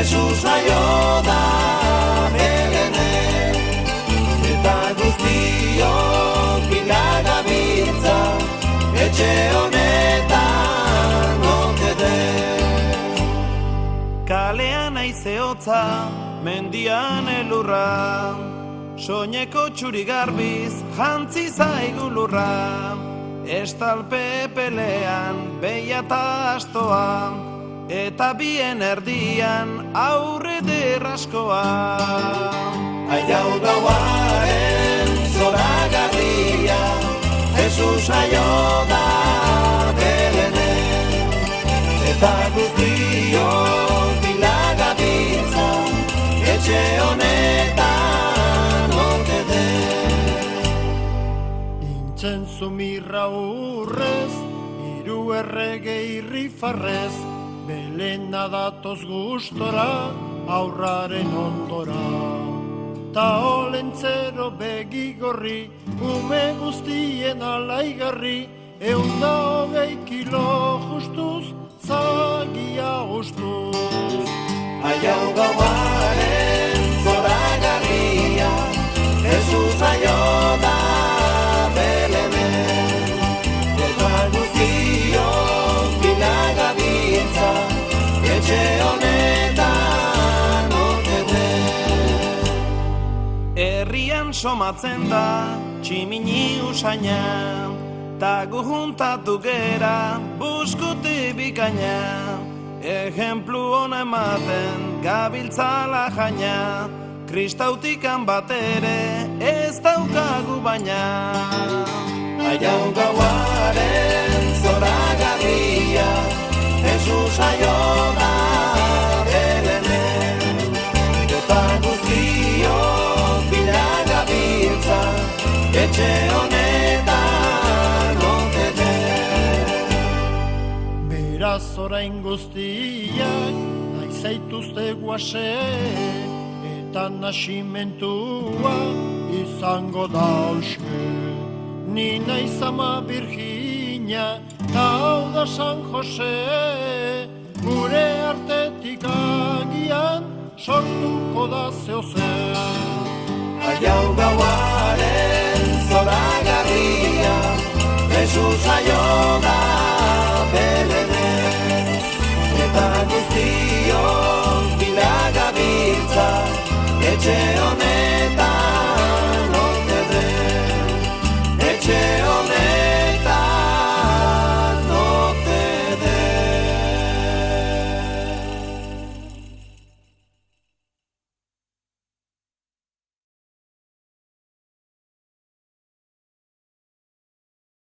Jesus jaio da Belenen, eta guztiok bila gabiltza, etxe honetan ote den. Kalean aize hotza, mendian elurra, soineko txuri garbiz jantzi zaigu lurra, estalpe pelean beia eta astoa, eta bien erdian aurre derraskoa. Aiau gauaren zoragarria, Jesus jaio da Belenen, eta guztiok bila gabiltza, etxe honetan ote den. Intzentzu mirra urrez, hiru errege irrifarrez, Belena datoz gustora, aurraren ondora. Ta olentzero begigorri, ume guztien alaigarri, 120 kilo justuz, zagia ustuz. Aiau gauaren zoragarria, Jesus jaio da Belenen, eta guztiok bila gabiltza, etxe honetan ote den. Herrian somatzen da tximini usaina, ta gu juntatu gera buskuti bikaina, ejemplu hona ematen gabiltzala jaina, kristautikan batere ez daukagu baina. Aiau gauaren zoragarria, Jesus jaio da Belenen, eta guztiok bila gabiltza, etxe honetan ote den. Beraz orain guztiak, nahi zaituzte guase, eta nasimentua izango da hauske. Ni naiz ama Virginia, ta hau da San Jose, gure artetik agian sortuko da zeozer. Aiau gauaren zoragarria, Jesus jaio